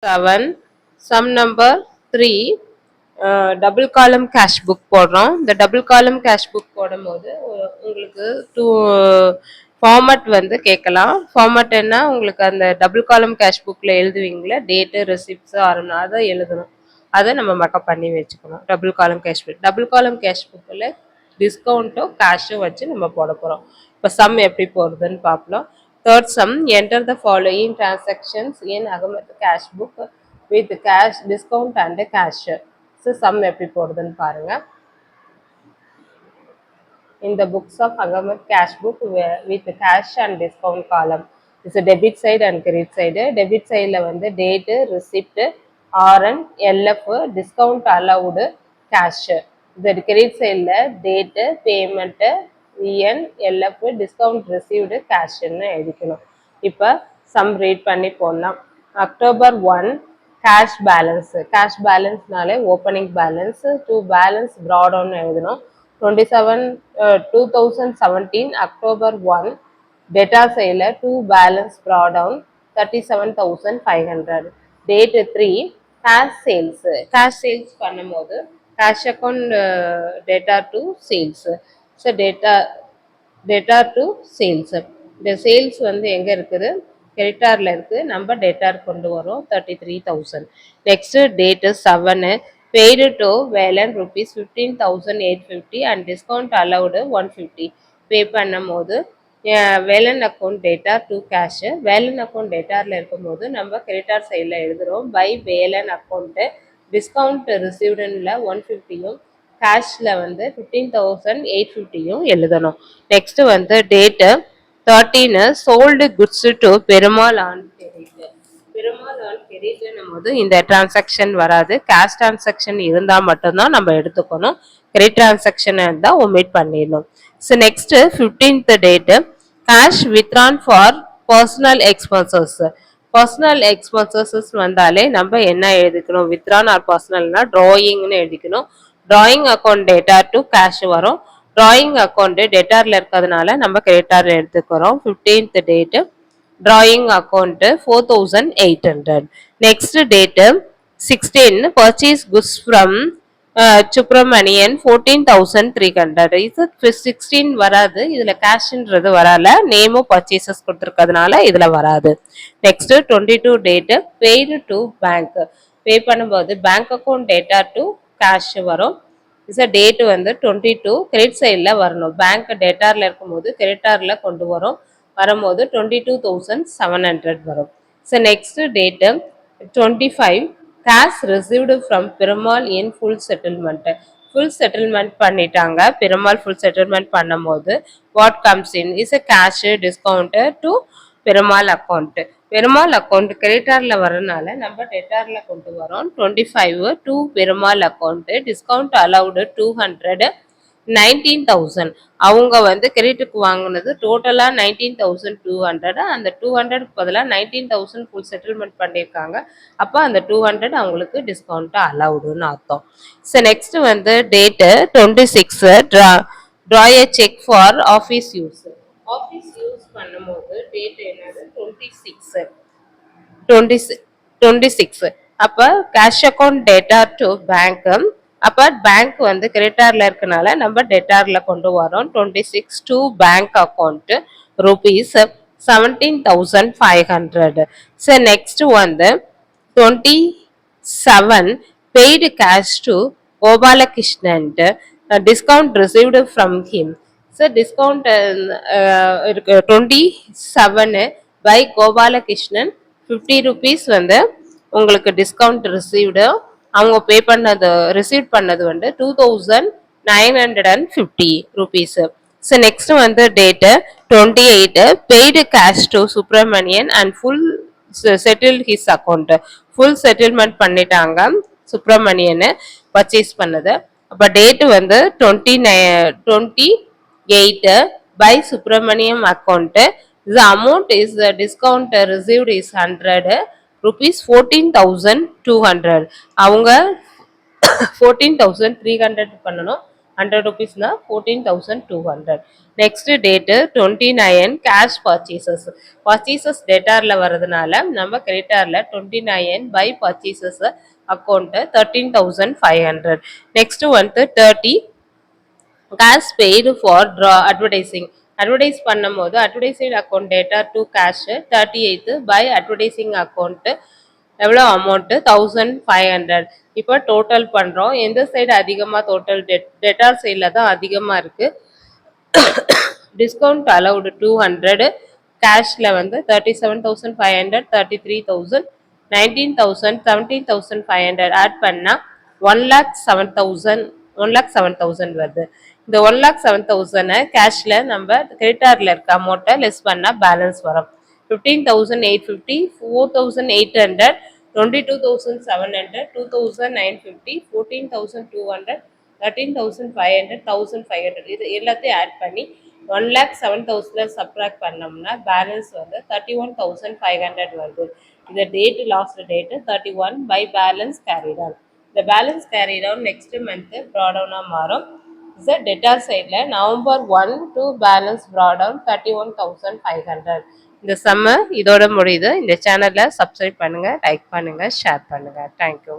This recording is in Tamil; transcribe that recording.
7 sum number 3 double column cash book போடுறோம். இந்த double column cash book போடும்போது உங்களுக்கு ஃபார்மட் வந்து கேட்கலாம். ஃபார்மட் என்ன உங்களுக்கு அந்த double column cash bookல எழுதுவீங்களா டேட் ரெசிப்ட்ஸ் ஆரம்பம் அதை எழுதணும். அதை நம்ம மக்கப் பண்ணி வச்சுக்கணும். double column cash book புக்கில் டிஸ்கவுண்ட்டும் கேஷும் வச்சு நம்ம போட போகிறோம். இப்போ சம் எப்படி போடுறதுன்னு பார்க்கலாம். Third sum, enter the following transactions in Agamat cash book with cash, discount and cash. So, sum எப்படி போடுதுன்னு பாருங்க. In the books of Agamat cash book with cash and discount column. It's a debit side and credit side. Debit side வந்து date, receipt, RN, LF, discount allowed, cash. The credit side date, payment, VN, LF, discount received, cash ன்னு எழுதிக்கணும். இப்போ சம் ரீட் பண்ணி போடலாம். அக்டோபர் 1 கேஷ் பேலன்ஸ்னாலே opening balance to balance brought down எழுதணும். 2017 அக்டோபர் 1 டேட்டா சைடில் 2 balance brought down 37,500. Date 3 cash sales பண்ணும்போது cash account debtor to sales. So debtor to sales. இந்த சேல்ஸ் வந்து எங்கே இருக்குது கிரெடிட்டாரில் இருக்குது. நம்ம டேட்டார் கொண்டு வரோம் 33,000. Next date 7 paid to Velan rupees 15,850 and discount allowed 150 pay பண்ணும் போது Velan account debtor to cash. Velan account டேட்டாரில் இருக்கும்போது நம்ம கிரெடிட்டார் சைடில் எழுதுகிறோம். பை வேலன் அக்கௌண்ட்டு டிஸ்கவுண்ட் ரிசீவ்டுல 150யும் கேஷில் வந்து 15,850யும் எழுதணும். நெக்ஸ்ட் வந்து date 13 sold goods to Perumal on credit. Perumal on கிரெடிட்னும் போது இந்த டிரான்சாக்ஷன் வராது. கேஷ் டிரான்சாக்ஷன் இருந்தால் மட்டும்தான் நம்ம எடுத்துக்கணும். கிரெடிட் டிரான்சாக்ஷன் இருந்தால் ஒமிட் பண்ணிடணும். So next 15th date cash withdrawn for personal expenses. Personal expenses வந்தாலே நம்ம என்ன எழுதிக்கணும், வித்ரான் ஆர் பர்சனல்னா ட்ராயிங்னு எழுதிக்கணும். Drawing account debtor to cash வரும். ட்ராயிங் அக்கௌண்ட் டேட்டாரில் இருக்கிறதுனால நம்ம கிரெடிட்டாரில் எடுத்துக்கிறோம். 15th date drawing account 4,800. Next date 16 purchase goods from Subramanian 14,300. இது 16 வராது, இதுல கேஷ்ன்றது வரால, நேமும் பர்ச்சேசஸ் கொடுத்துருக்கிறதுனால இதுல வராது. Next 22 date paid to bank. Pay பண்ணும்போது bank account debtor to cash வரும். டேட் வந்து 22 கிரெடிட் சைடில் வரணும். பேங்க் டேட்டாரில் இருக்கும்போது கிரெடிட்டாரில் கொண்டு வரும். வரும்போது 22,700 வரும். So next date 25 cash received from Perumal in full settlement. Full settlement பண்ணிட்டாங்க. பெருமாள் ஃபுல் செட்டில்மெண்ட் பண்ணும்போது what comes in is a cash discount to Perumal account. Perumal account கிரெடிட்டாரில் வரனால நம்ம டெட்டாரில் கொண்டு வரோம். 25 to Perumal account discount allowed 200 19,000. அவங்க வந்து கிரெடிட்டுக்கு வாங்கினது டோட்டலாக 19,200. அந்த 200க்கு பதிலாக 19,000 ஃபுல் செட்டில்மெண்ட் பண்ணியிருக்காங்க. அப்போ அந்த 200 அவங்களுக்கு டிஸ்கவுண்ட்டு அலவுடுன்னு அர்த்தம். ஸோ நெக்ஸ்ட் வந்து date 26 draw A check for office use. Office use பண்ணும்போது டேட் என்னது 26. அப்போ cash account debtor to bank. அப்போ பேங்க் வந்து கிரெடிட்டாரில் இருக்கனால நம்ம டெட்டாரில் கொண்டு வரோம். 26 to bank account rupees 17,500. So next வந்து 27 paid cash to Gopalakrishnan discount received from him. So discount இருக்கு 27 பை கோபாலகிருஷ்ணன் 50 rupees வந்து உங்களுக்கு டிஸ்கவுண்ட் ரிசீவ்டு. அவங்க பே பண்ணது ரிசீவ் பண்ணது வந்து 2,950 rupees. ஸோ நெக்ஸ்ட் வந்து date 28 paid cash to Subramanian and full settle his account. Full settlement பண்ணிட்டாங்க சுப்ரமணியன் பர்ச்சேஸ் பண்ணது. அப்போ டேட்டு வந்து 28 by Subramaniam account. The amount is the discount received is 100 rupees 14,200. அவங்க 14,300 பண்ணணும். 100 rupees na 14,200. Next date 29 cash purchases. Purchases debtorல வரதுனால நம்ம creditorல 29 by purchases account 13,500. Next வந்து 30 cash paid for draw advertising. Advertise பண்ணும்போது advertising account data to cash 38 by advertising account எவ்வளோ அமௌண்ட் 1500. இப்போ டோட்டல் பண்றோம். எந்த சைடு அதிகமா டோட்டல் டெட்டார் சைடுல தான் அதிகமா இருக்கு. Discount allowed 200. கேஷ்ல வந்து 37,500, 33,000, 19,000, 17,500 ஆட் பண்ணா 1,07,000 1,07,000 வருது. இந்த 1,07,000 கேஷ்ல நம்ம கிரெடிட்டார்ல இருக்க அமௌண்ட்டை லெஸ் பண்ணா பேலன்ஸ் வரும். 15,850, 4,800, 22,700, 2,950, 14,200, 13,500, 1,500 இது எல்லாத்தையும் ஆட் பண்ணி 1,07,000 சப்ராக்ட் பண்ணோம்னா பேலன்ஸ் வந்து 31,500 வருது. இந்த date last date 31 by balance carried on. இந்த balance carried on next month ப்ராடவுனா மாறும். இந்த டெட்டார் சைடில் நவம்பர் 1 to பேலன்ஸ் ப்ராடவுன் 31,500. இந்த சம்ம இதோட முடியுது. இந்த சேனலை சப்ஸ்கிரைப் பண்ணுங்க, லைக் பண்ணுங்க, ஷேர் பண்ணுங்க. தேங்க்யூ.